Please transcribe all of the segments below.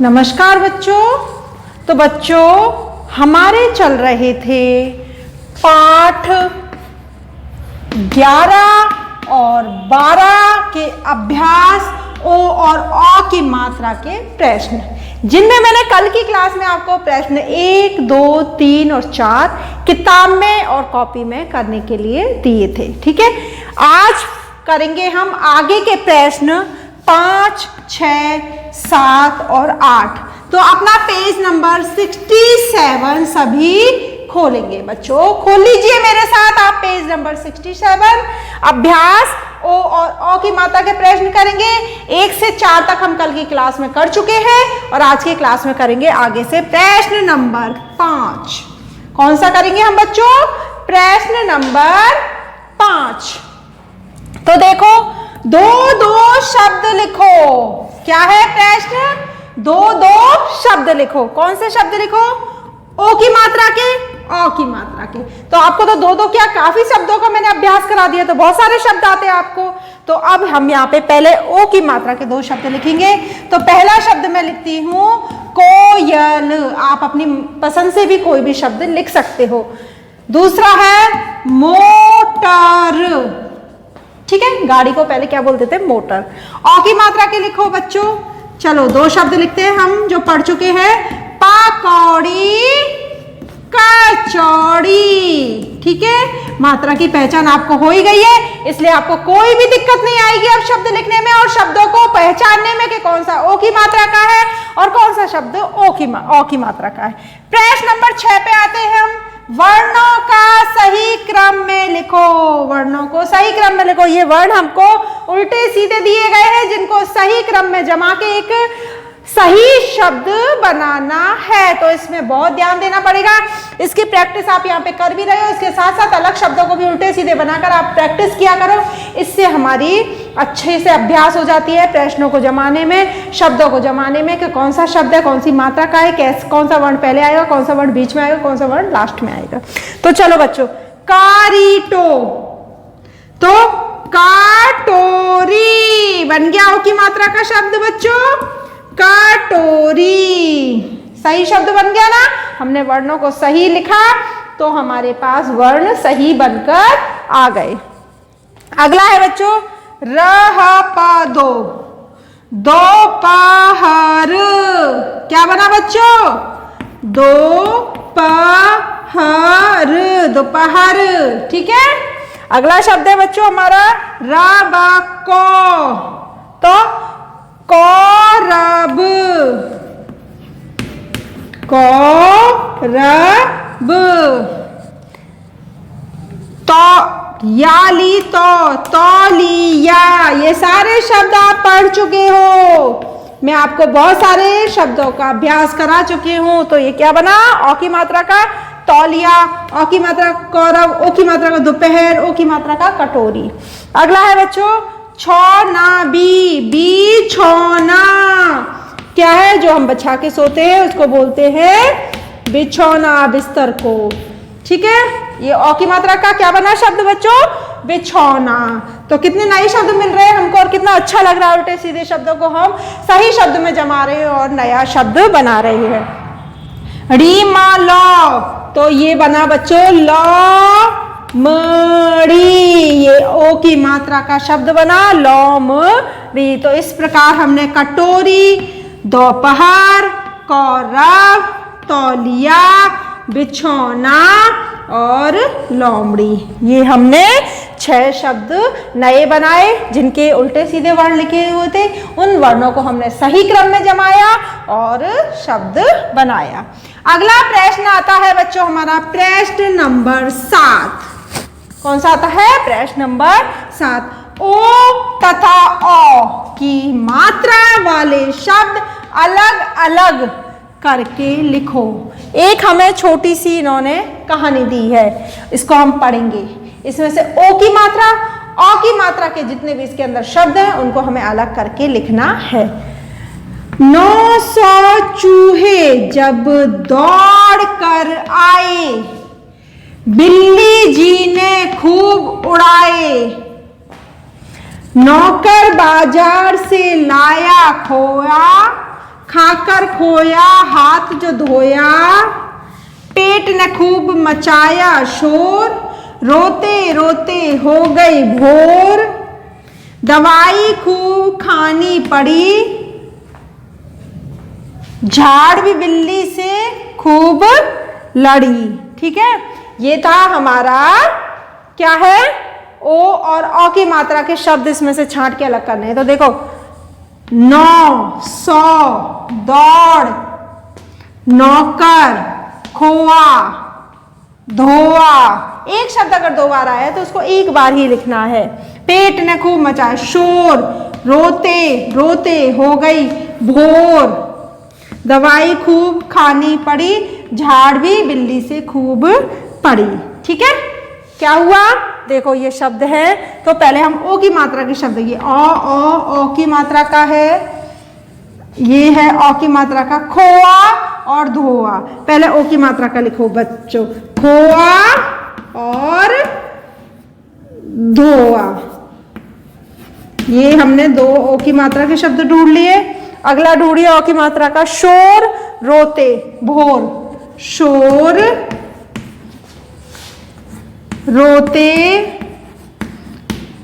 नमस्कार बच्चों। तो बच्चों हमारे चल रहे थे पाठ 11 और 12 के अभ्यास ओ और अ की मात्रा के प्रश्न, जिनमें मैंने कल की क्लास में आपको प्रश्न 1, 2, 3 और 4 किताब में और कॉपी में करने के लिए दिए थे। ठीक है, आज करेंगे हम आगे के प्रश्न 5, 6, 7 और 8। तो अपना पेज नंबर 67 सभी खोलेंगे। बच्चों खोल लीजिए मेरे साथ आप पेज नंबर 67। अभ्यास ओ और अ की मात्रा के प्रश्न करेंगे। 1 से 4 तक हम कल की क्लास में कर चुके हैं और आज की क्लास में करेंगे आगे से प्रश्न नंबर 5। कौन सा करेंगे हम बच्चों? प्रश्न नंबर 5। तो देखो, दो शब्द लिखो। क्या है प्रश्न? दो शब्द लिखो। कौन से शब्द लिखो? ओ की मात्रा के, अ की मात्रा के। तो आपको तो दो क्या काफी शब्दों का मैंने अभ्यास करा दिया, तो बहुत सारे शब्द आते हैं आपको। तो अब हम यहाँ पे पहले ओ की मात्रा के 2 शब्द लिखेंगे। तो पहला शब्द मैं लिखती हूँ कोयल। आप अपनी पसंद से भी कोई भी शब्द लिख सकते हो। दूसरा है मोटर। ठीक है, गाड़ी को पहले क्या बोलते थे? मोटर। अ की मात्रा के लिखो बच्चों। चलो 2 शब्द लिखते हैं हम जो पढ़ चुके हैं। पकौड़ी, कचौड़ी। ठीक है, मात्रा की पहचान आपको हो ही गई है, इसलिए आपको कोई भी दिक्कत नहीं आएगी अब शब्द लिखने में और शब्दों को पहचानने में कि कौन सा ओ की मात्रा का है और कौन सा शब्द अ की मात्रा का है। प्रश्न नंबर 6 पे आते हैं हम। वर्णों का सही क्रम में लिखो। वर्णों को सही क्रम में लिखो। ये वर्ण हमको उल्टे सीधे दिए गए हैं, जिनको सही क्रम में जमा के एक सही शब्द बनाना है। तो इसमें बहुत ध्यान देना पड़ेगा। इसकी प्रैक्टिस आप यहाँ पे कर भी रहे हो, इसके साथ साथ अलग शब्दों को भी उल्टे सीधे बनाकर आप प्रैक्टिस किया करो। इससे हमारी अच्छे से अभ्यास हो जाती है प्रश्नों को जमाने में, शब्दों को जमाने में कि कौन सा शब्द है, कौन सी मात्रा का है, कौन सा वर्ण पहले आएगा, कौन सा वर्ण बीच में आएगा, कौन सा वर्ण लास्ट में आएगा। तो चलो बच्चों, कारीटो। तो काटोरी बन गया ओ की मात्रा का शब्द बच्चों। कटोरी सही शब्द बन गया ना। हमने वर्णों को सही लिखा तो हमारे पास वर्ण सही बनकर आ गए। अगला है बच्चों रहपदो। दोपहर। क्या बना बच्चों? दोपहर, दोपहर। ठीक है, अगला शब्द है बच्चों हमारा रबको। तो कौरब, कौरब। तो याली, तो तौलिया। ये सारे शब्द आप पढ़ चुके हो। मैं आपको बहुत सारे शब्दों का अभ्यास करा चुकी हूं। तो ये क्या बना? अ की मात्रा का तौलिया, अ की मात्रा कौरव, ओ की मात्रा का दोपहर, ओ की मात्रा का कटोरी। अगला है बच्चों छौना। बिछौना। क्या है? जो हम बिछा के सोते हैं उसको बोलते हैं बिछौना, बिस्तर को। ठीक है, ये अ की मात्रा का क्या बना शब्द बच्चों? बिछौना। तो कितने नए शब्द मिल रहे हैं हमको और कितना अच्छा लग रहा है। उल्टे सीधे शब्दों को हम सही शब्द में जमा रहे हैं और नया शब्द बना रहे हैं। रीमा लौ। तो ये बना बच्चों लौमड़ी। ये ओ की मात्रा का शब्द बना लौमड़ी। तो इस प्रकार हमने कटोरी, दोपहर, कौरव, तौलिया, बिछौना और लोमड़ी, ये हमने 6 शब्द नए बनाए जिनके उल्टे सीधे वर्ण लिखे हुए थे। उन वर्णों को हमने सही क्रम में जमाया और शब्द बनाया। अगला प्रश्न आता है बच्चों हमारा प्रश्न नंबर 7। कौन सा आता है? प्रश्न नंबर 7। ओ तथा अ की मात्रा वाले शब्द अलग अलग करके लिखो। एक हमें छोटी सी इन्होंने कहानी दी है, इसको हम पढ़ेंगे। इसमें से ओ की मात्रा, अ की मात्रा के जितने भी इसके अंदर शब्द हैं उनको हमें अलग करके लिखना है। 900 चूहे जब दौड़ कर आए, बिल्ली जी ने खूब उड़ाए। नौकर बाजार से लाया खोया, खाकर खोया हाथ जो धोया, पेट ने खूब मचाया शोर, रोते रोते हो गई भोर, दवाई खूब खानी पड़ी, झाड़ भी बिल्ली से खूब लड़ी। ठीक है, ये था हमारा क्या है, ओ और औ की मात्रा के शब्द इसमें से छांट के अलग करने हैं। तो देखो, 9, 100, दौड़, नौकर, खोआ, धोआ। एक शब्द अगर 2 बार आया तो उसको 1 बार ही लिखना है। पेट ने खूब मचाया शोर, रोते रोते हो गई भोर, दवाई खूब खानी पड़ी, झाड़ भी बिल्ली से खूब पड़ी। ठीक है, क्या हुआ, देखो ये शब्द है। तो पहले हम ओ की मात्रा के शब्द, ये ओ की मात्रा का है, ये है ओ की मात्रा का खोआ और धोआ। पहले ओ की मात्रा का लिखो बच्चों, खोआ और धोआ। ये हमने 2 ओ की मात्रा के शब्द ढूंढ लिए। अगला ढूंढिए ओ की मात्रा का, शोर, रोते, भोर, शोर, रोते,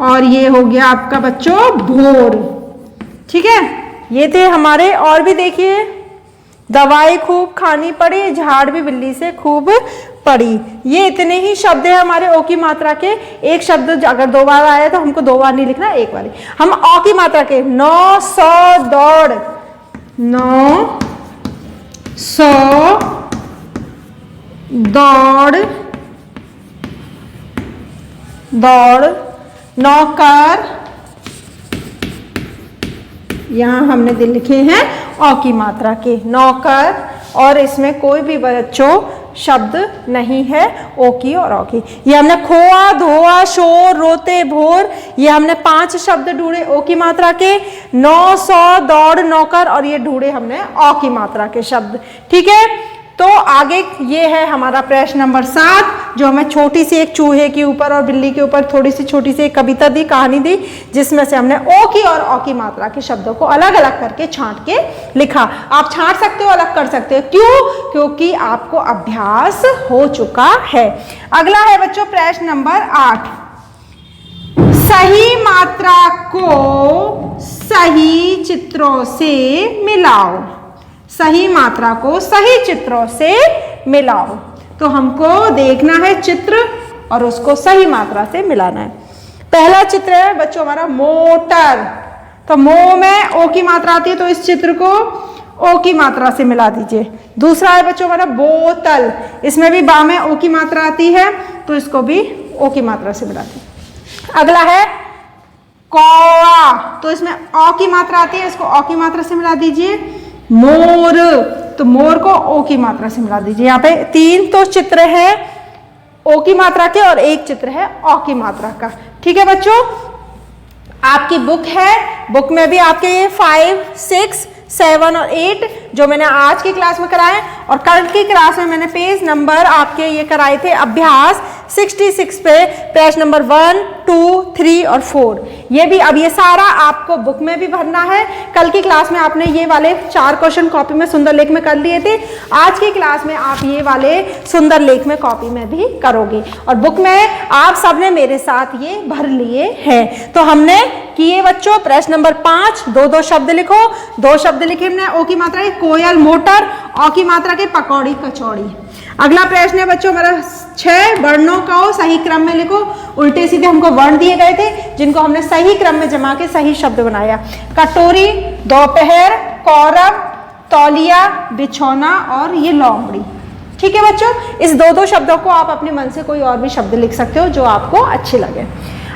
और ये हो गया आपका बच्चों भोर। ठीक है, ये थे हमारे। और भी देखिए, दवाई खूब खानी पड़ी, झाड़ भी बिल्ली से खूब पड़ी। ये इतने ही शब्द है हमारे ओ की मात्रा के। एक शब्द अगर 2 बार आया तो हमको 2 बार नहीं लिखना, 1 बार। हम ओ की मात्रा के 9, 100, दौड़, 9, 100, दौड़, दौड़, नौकर, यहां हमने दिल लिखे हैं औ की मात्रा के, नौकर। और इसमें कोई भी बच्चों शब्द नहीं है ओ की और औ की। ये हमने खोआ, धोआ, शोर, रोते, भोर, ये हमने 5 शब्द ढूंढे ओ की मात्रा के। 9, 100, दौड़, नौकर, और ये ढूंढे हमने औ की मात्रा के शब्द। ठीक है, तो आगे ये है हमारा प्रश्न नंबर 7, जो हमें छोटी सी एक चूहे के ऊपर और बिल्ली के ऊपर थोड़ी सी छोटी सी एक कविता दी, कहानी दी, जिसमें से हमने ओ की और औ की मात्रा के शब्दों को अलग अलग करके छांट के लिखा। आप छांट सकते हो, अलग कर सकते हो। क्यों? क्योंकि आपको अभ्यास हो चुका है। अगला है बच्चों प्रश्न नंबर 8, सही मात्रा को सही चित्रों से मिलाओ। सही मात्रा को सही चित्रों से मिलाओ। तो हमको देखना है चित्र और उसको सही मात्रा से मिलाना है। पहला चित्र है बच्चों हमारा मोटर। तो मो में ओ की मात्रा आती है, तो इस चित्र को ओ की मात्रा से मिला दीजिए। दूसरा है बच्चों हमारा बोतल, इसमें भी बा में ओ की मात्रा आती है, तो इसको भी ओ की मात्रा से मिला दीजिए। अगला है कौआ, तो इसमें ओ की मात्रा आती है, इसको ओ की मात्रा से मिला दीजिए। मोर, तो मोर को ओ की मात्रा से मिला दीजिए। यहाँ पे 3 तो चित्र है ओ की मात्रा के और 1 चित्र है औ की मात्रा का। ठीक है बच्चों, आपकी बुक है, बुक में भी आपके ये 5, 6, 7 और 8 जो मैंने आज की क्लास में कराए, और कल की क्लास में मैंने पेज नंबर आपके ये कराए थे अभ्यास 66 पे पेज नंबर 1, 2, 3 और 4। ये भी अब ये सारा आपको बुक में भी भरना है। कल की क्लास में आपने ये वाले 4 क्वेश्चन कॉपी में सुंदर लेख में कर लिए थे। आज की क्लास में आप ये वाले सुंदर लेख में कॉपी में भी करोगे, और बुक में आप सबने मेरे साथ ये भर लिए हैं। तो हमने किए बच्चों प्रश्न नंबर 5, 2-2 शब्द लिखो। 2 शब्द लिखे हमने ओ की मात्रा के कोयल मोटर, औ की मात्रा के पकौड़ी कचौड़ी। अगला प्रश्न है बच्चों हमारा 6, वर्णों का सही क्रम में लिखो। उल्टे सीधे हमको वर्ण दिए गए थे जिनको हमने सही क्रम में जमा के सही शब्द बनाया। कटोरी, दोपहर, कौरव, तौलिया, बिछौना और ये लोमड़ी। ठीक है बच्चों, इस 2-2 शब्दों को आप अपने मन से कोई और भी शब्द लिख सकते हो जो आपको अच्छे लगे।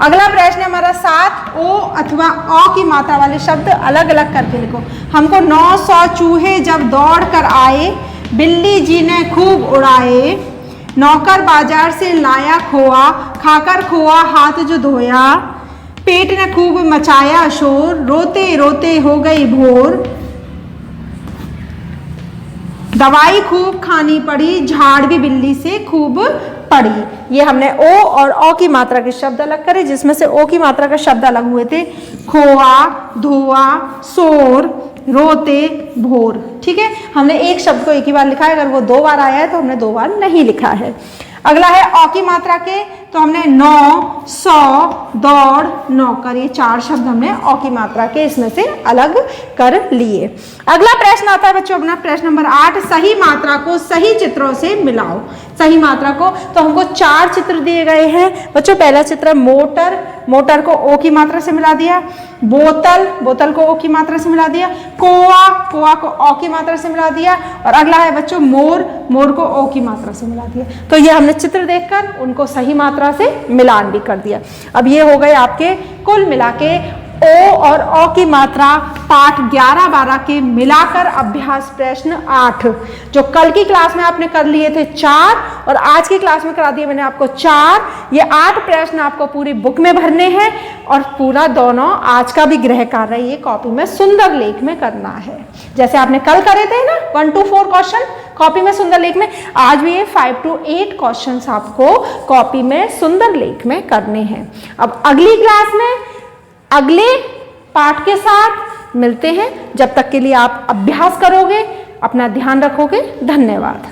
अगला प्रश्न है हमारा 7, ओ अथवा औ की मात्रा वाले शब्द अलग अलग करके लिखो। हमको 900 चूहे जब दौड़ कर आए, बिल्ली जी ने खूब उड़ाए, नौकर बाजार से लाया खोआ, खाकर खोआ हाथ जो धोया, पेट ने खूब मचाया शोर, रोते रोते हो गई भोर, दवाई खूब खानी पड़ी, झाड़ भी बिल्ली से खूब पड़ी। ये हमने ओ और औ की मात्रा के शब्द अलग करे, जिसमें से ओ की मात्रा का शब्द अलग हुए थे खोआ, धोआ, शोर, रोते भोर। ठीक है, हमने एक शब्द को एक ही बार लिखा है, अगर वो 2 बार आया है तो हमने 2 बार नहीं लिखा है। अगला है औ की मात्रा के, तो हमने 9, 100, दौड़, नौकर, ये 4 शब्द हमने औ की मात्रा के इसमें से अलग कर लिए। अगला प्रश्न आता है बच्चों अपना प्रश्न नंबर 8, सही मात्रा को सही चित्रों से मिलाओ। सही मात्रा को, तो हमको 4 चित्र दिए गए हैं बच्चों। पहला चित्र मोटर, मोटर को ओ की मात्रा से मिला दिया। बोतल, बोतल को ओ की मात्रा से मिला दिया। कोआ, कोआ को ओ की मात्रा से मिला दिया। और अगला है बच्चों मोर, मोर को ओ की मात्रा से मिला दिया। तो ये हमने चित्र देखकर उनको सही मात्रा से मिलान भी कर दिया। अब ये हो गए आपके कुल मिला के ओ और औ की मात्रा पाठ 11-12 के मिलाकर अभ्यास प्रश्न 8, जो कल की क्लास में आपने कर लिए थे 4 और आज की क्लास में करा दिए मैंने आपको 4। ये 8 प्रश्न आपको पूरी बुक में भरने हैं और पूरा दोनों आज का भी गृह कार्य ये कॉपी में सुंदर लेख में करना है। जैसे आपने कल करे थे ना 1 to 4 क्वेश्चन कॉपी में सुंदर लेख में, आज भी ये 5 to 8 क्वेश्चन आपको कॉपी में सुंदर लेख में करने हैं। अब अगली क्लास में अगले पाठ के साथ मिलते हैं। जब तक के लिए आप अभ्यास करोगे, अपना ध्यान रखोगे। धन्यवाद।